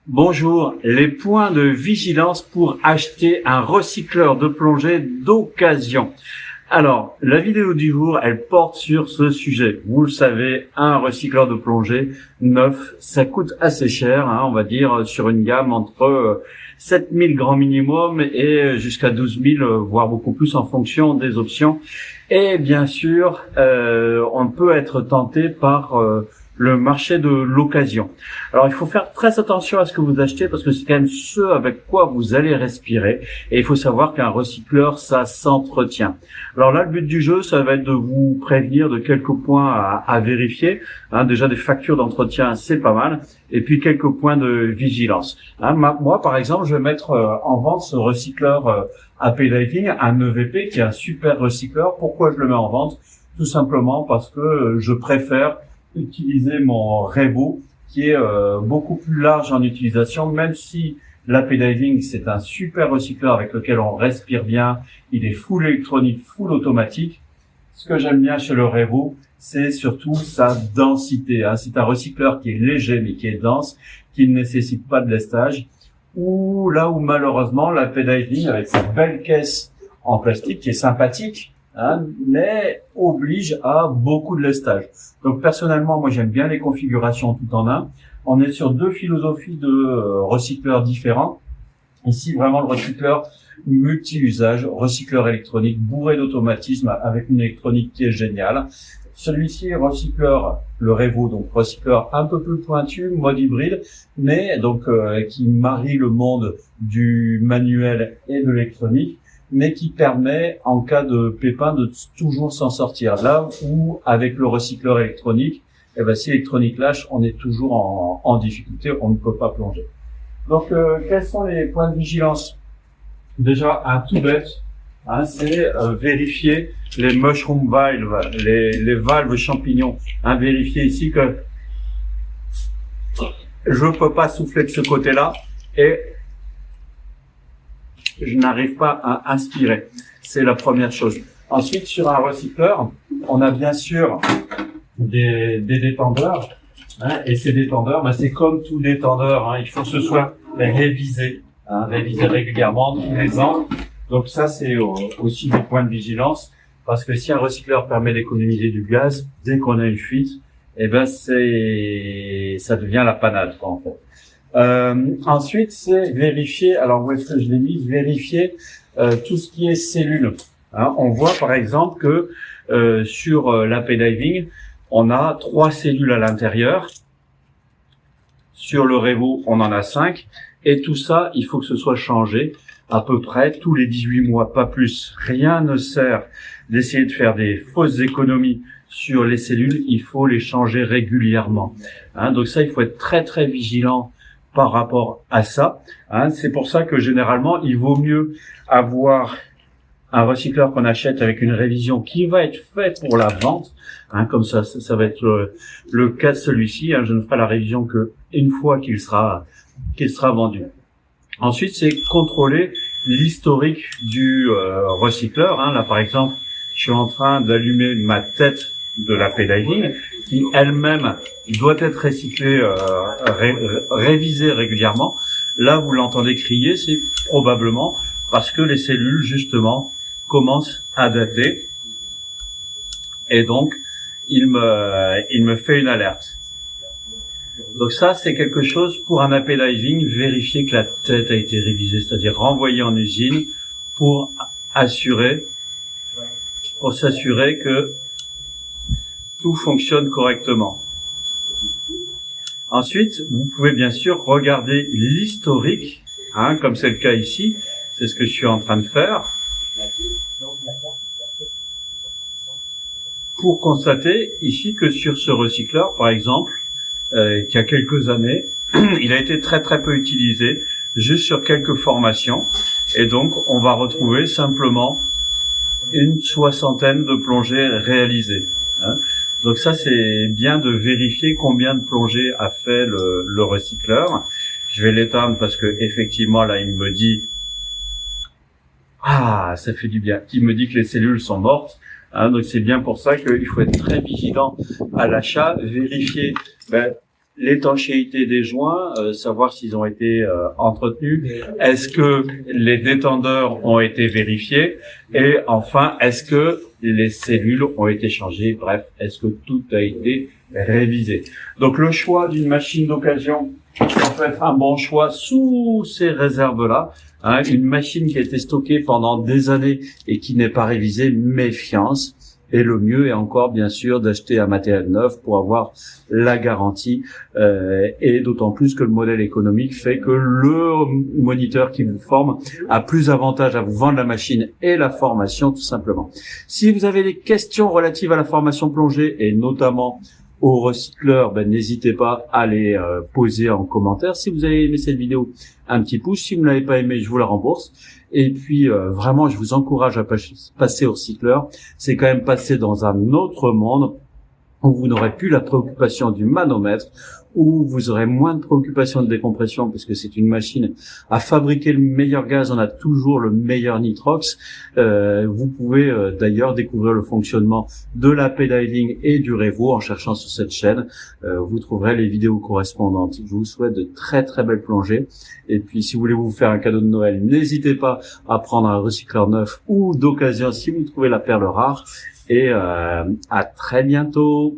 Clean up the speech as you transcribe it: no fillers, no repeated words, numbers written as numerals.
Bonjour, les points de vigilance pour acheter un recycleur de plongée d'occasion. Alors, la vidéo du jour, elle porte sur ce sujet. Vous le savez, un recycleur de plongée neuf, ça coûte assez cher, on va dire sur une gamme entre 7 000 grand minimum et jusqu'à 12 000, voire beaucoup plus en fonction des options. Et bien sûr, on peut être tenté par le marché de l'occasion. Alors, il faut faire très attention à ce que vous achetez parce que c'est quand même ce avec quoi vous allez respirer. Et il faut savoir qu'un recycleur, ça s'entretient. Alors là, le but du jeu, ça va être de vous prévenir de quelques points à vérifier. Déjà, des factures d'entretien, c'est pas mal. Et puis, quelques points de vigilance. Moi, par exemple, je vais mettre en vente ce recycleur AP Diving, un EVP qui est un super recycleur. Pourquoi je le mets en vente? Tout simplement parce que je préfère utiliser mon Revo qui est beaucoup plus large en utilisation, même si l'AP Diving c'est un super recycleur avec lequel on respire bien, il est full électronique, full automatique. Ce que j'aime bien chez le Revo, c'est surtout sa densité. C'est un recycleur qui est léger mais qui est dense, qui ne nécessite pas de lestage. Ou là où malheureusement l'AP Diving avec sa belle caisse en plastique qui est sympathique, mais oblige à beaucoup de lestage. Donc personnellement, moi j'aime bien les configurations tout en un. On est sur deux philosophies de recycleurs différents. Ici vraiment le recycleur multi-usage, recycleur électronique bourré d'automatisme avec une électronique qui est géniale. Celui-ci recycleur, le Revo, donc recycleur un peu plus pointu, mode hybride, mais donc qui marie le monde du manuel et de l'électronique, mais qui permet, en cas de pépin, de toujours s'en sortir. Là où, avec le recycleur électronique, si l'électronique lâche, on est toujours en difficulté, on ne peut pas plonger. Donc, quels sont les points de vigilance? Déjà, un tout bête, c'est vérifier les mushroom valves, les valves champignons. Vérifier ici que je peux pas souffler de ce côté-là et je n'arrive pas à inspirer. C'est la première chose. Ensuite, sur un recycleur, on a bien sûr des détendeurs. Et ces détendeurs, c'est comme tout détendeur. Il faut que ce soit révisé, révisé régulièrement tous les ans. Donc ça, c'est aussi des points de vigilance. Parce que si un recycleur permet d'économiser du gaz, dès qu'on a une fuite, ça devient la panade, en fait. Ensuite, c'est vérifier, alors où est-ce que je l'ai mis, vérifier tout ce qui est cellules. On voit par exemple que sur l'AP Diving, on a 3 cellules à l'intérieur. Sur le Revo, on en a 5. Et tout ça, il faut que ce soit changé à peu près tous les 18 mois, pas plus. Rien ne sert d'essayer de faire des fausses économies sur les cellules, il faut les changer régulièrement. Donc ça, il faut être très très vigilant par rapport à ça. C'est pour ça que généralement, il vaut mieux avoir un recycleur qu'on achète avec une révision qui va être faite pour la vente. Comme ça va être le cas de celui-ci. Je ne ferai la révision que une fois qu'il sera vendu. Ensuite, c'est contrôler l'historique du recycleur. Là, par exemple, je suis en train d'allumer ma tête de l'AP Diving qui elle-même doit être recyclée, révisée régulièrement. Là, vous l'entendez crier, c'est probablement parce que les cellules, justement, commencent à dater. Et donc, il me fait une alerte. Donc ça, c'est quelque chose pour un AP Diving, vérifier que la tête a été révisée, c'est-à-dire renvoyée en usine pour s'assurer que tout fonctionne correctement. Ensuite, vous pouvez bien sûr regarder l'historique, comme c'est le cas ici. C'est ce que je suis en train de faire. Pour constater ici que sur ce recycleur, par exemple, qui a quelques années, il a été très très peu utilisé, juste sur quelques formations. Et donc, on va retrouver simplement une 60aine de plongées réalisées. Donc ça, c'est bien de vérifier combien de plongées a fait le recycleur. Je vais l'éteindre parce que effectivement, là, il me dit ça fait du bien. Il me dit que les cellules sont mortes. Donc c'est bien pour ça qu'il faut être très vigilant à l'achat, vérifier l'étanchéité des joints, savoir s'ils ont été entretenus, est-ce que les détendeurs ont été vérifiés, et enfin, est-ce que les cellules ont été changées, bref, est-ce que tout a été révisé. Donc le choix d'une machine d'occasion, ça peut être un bon choix sous ces réserves-là. Hein, une machine qui a été stockée pendant des années et qui n'est pas révisée, méfiance. Et le mieux est encore, bien sûr, d'acheter un matériel neuf pour avoir la garantie. Et d'autant plus que le modèle économique fait que le moniteur qui vous forme a plus d'avantages à vous vendre la machine et la formation, tout simplement. Si vous avez des questions relatives à la formation plongée et notamment aux recycleurs, n'hésitez pas à les poser en commentaire. Si vous avez aimé cette vidéo, un petit pouce. Si vous ne l'avez pas aimé, je vous la rembourse. Et puis, vraiment, je vous encourage à passer au recycleur. C'est quand même passer dans un autre monde où vous n'aurez plus la préoccupation du manomètre, où vous aurez moins de préoccupation de décompression, parce que c'est une machine à fabriquer le meilleur gaz. On a toujours le meilleur nitrox. Vous pouvez d'ailleurs découvrir le fonctionnement de la P-Diving et du Revo en cherchant sur cette chaîne. Vous trouverez les vidéos correspondantes. Je vous souhaite de très très belles plongées. Et puis, si vous voulez vous faire un cadeau de Noël, n'hésitez pas à prendre un recycleur neuf ou d'occasion si vous trouvez la perle rare. Et à très bientôt.